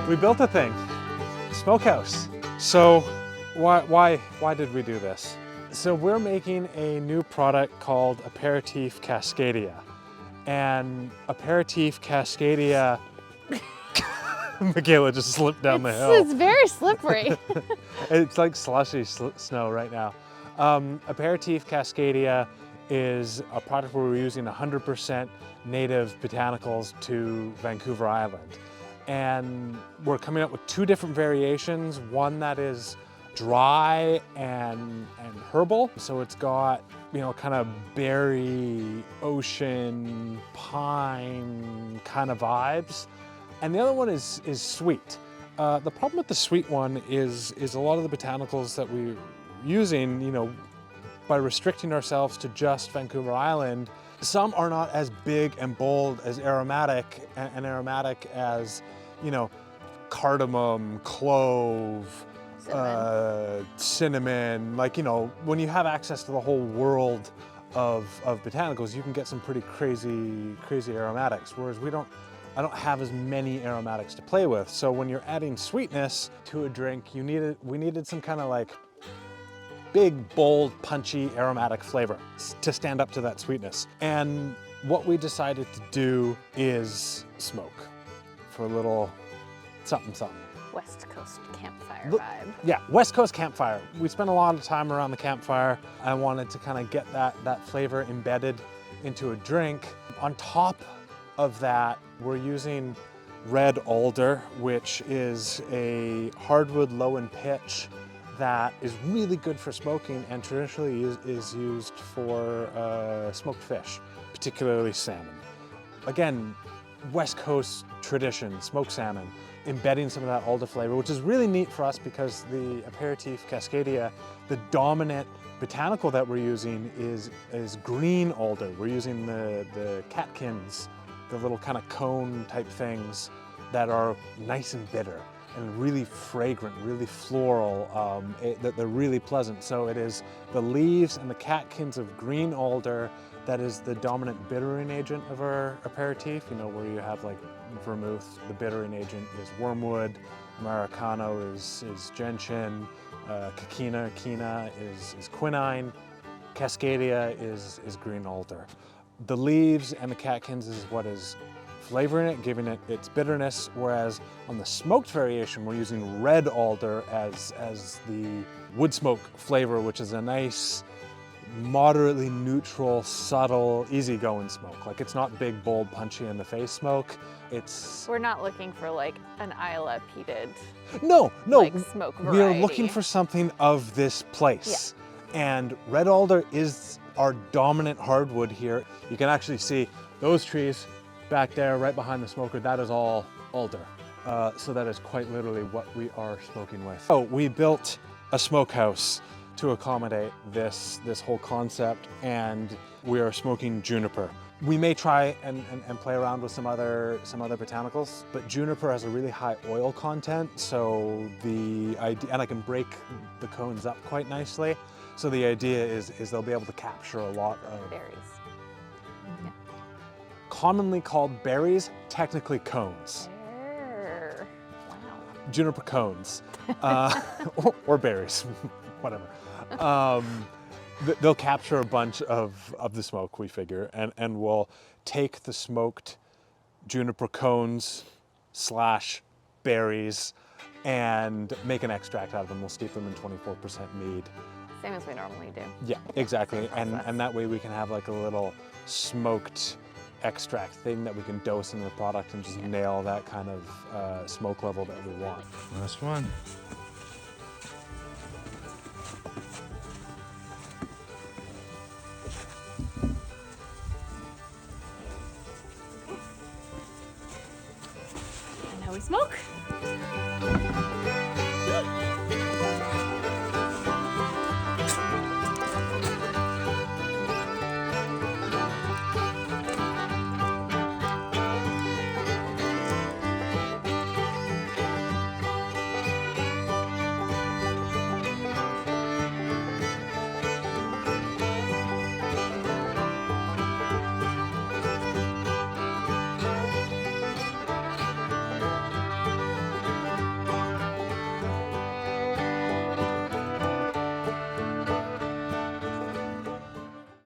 We built a thing, Smokehouse. So why did we do this? So we're making a new product called Apéritif Cascadia. And Apéritif Cascadia, Michaela just slipped down the hill. It's very slippery. It's like slushy snow right now. Apéritif Cascadia is a product where we're using 100% native botanicals to Vancouver Island. And we're coming up with two different variations, one that is dry and herbal. So it's got, you know, kind of berry, ocean, pine kind of vibes. And the other one is sweet. The problem with the sweet one is a lot of the botanicals that we're using, you know, by restricting ourselves to just Vancouver Island, some are not as big and bold as aromatic as, you know, cardamom, clove, cinnamon. Like, you know, when you have access to the whole world of botanicals, you can get some pretty crazy aromatics, whereas I don't have as many aromatics to play with. So when you're adding sweetness to a drink, we needed some kind of like big, bold, punchy, aromatic flavor to stand up to that sweetness. And what we decided to do is smoke for a little something. West Coast campfire vibe. Yeah, West Coast campfire. We spent a lot of time around the campfire. I wanted to kind of get that flavor embedded into a drink. On top of that, we're using red alder, which is a hardwood low in pitch that is really good for smoking and traditionally is used for smoked fish, particularly salmon. Again, West Coast tradition, smoked salmon, embedding some of that alder flavor, which is really neat for us because the Apéritif Cascadia, the dominant botanical that we're using is green alder. We're using the catkins, the little kind of cone type things that are nice and bitter and really fragrant, really floral, that they're really pleasant. So it is the leaves and the catkins of green alder that is the dominant bittering agent of our aperitif. You know, where you have like vermouth, the bittering agent is wormwood, Americano is gentian, quinquina is quinine, Cascadia is green alder. The leaves and the catkins is what is flavoring it, giving it its bitterness, whereas on the smoked variation, we're using red alder as the wood smoke flavor, which is a nice, moderately neutral, subtle, easygoing smoke. Like, it's not big, bold, punchy in the face smoke. We're not looking for like an Isla peated no, like smoke variety. We are looking for something of this place. Yeah. And red alder is our dominant hardwood here. You can actually see those trees back there right behind the smoker. That is all alder. So that is quite literally what we are smoking with. So we built a smokehouse to accommodate this whole concept, and we are smoking juniper. We may try and play around with some other botanicals, but juniper has a really high oil content, so the idea, and I can break the cones up quite nicely. So the idea is they'll be able to capture a lot of berries. Yeah. Commonly called berries, technically cones. Wow. Juniper cones, or berries, whatever. They'll capture a bunch of the smoke, we figure, and we'll take the smoked juniper cones / berries and make an extract out of them. We'll steep them in 24% mead. Same as we normally do. Yeah, exactly. And that way we can have like a little smoked extract thing that we can dose into the product and just nail that kind of smoke level that we want. Last one. And now we smoke.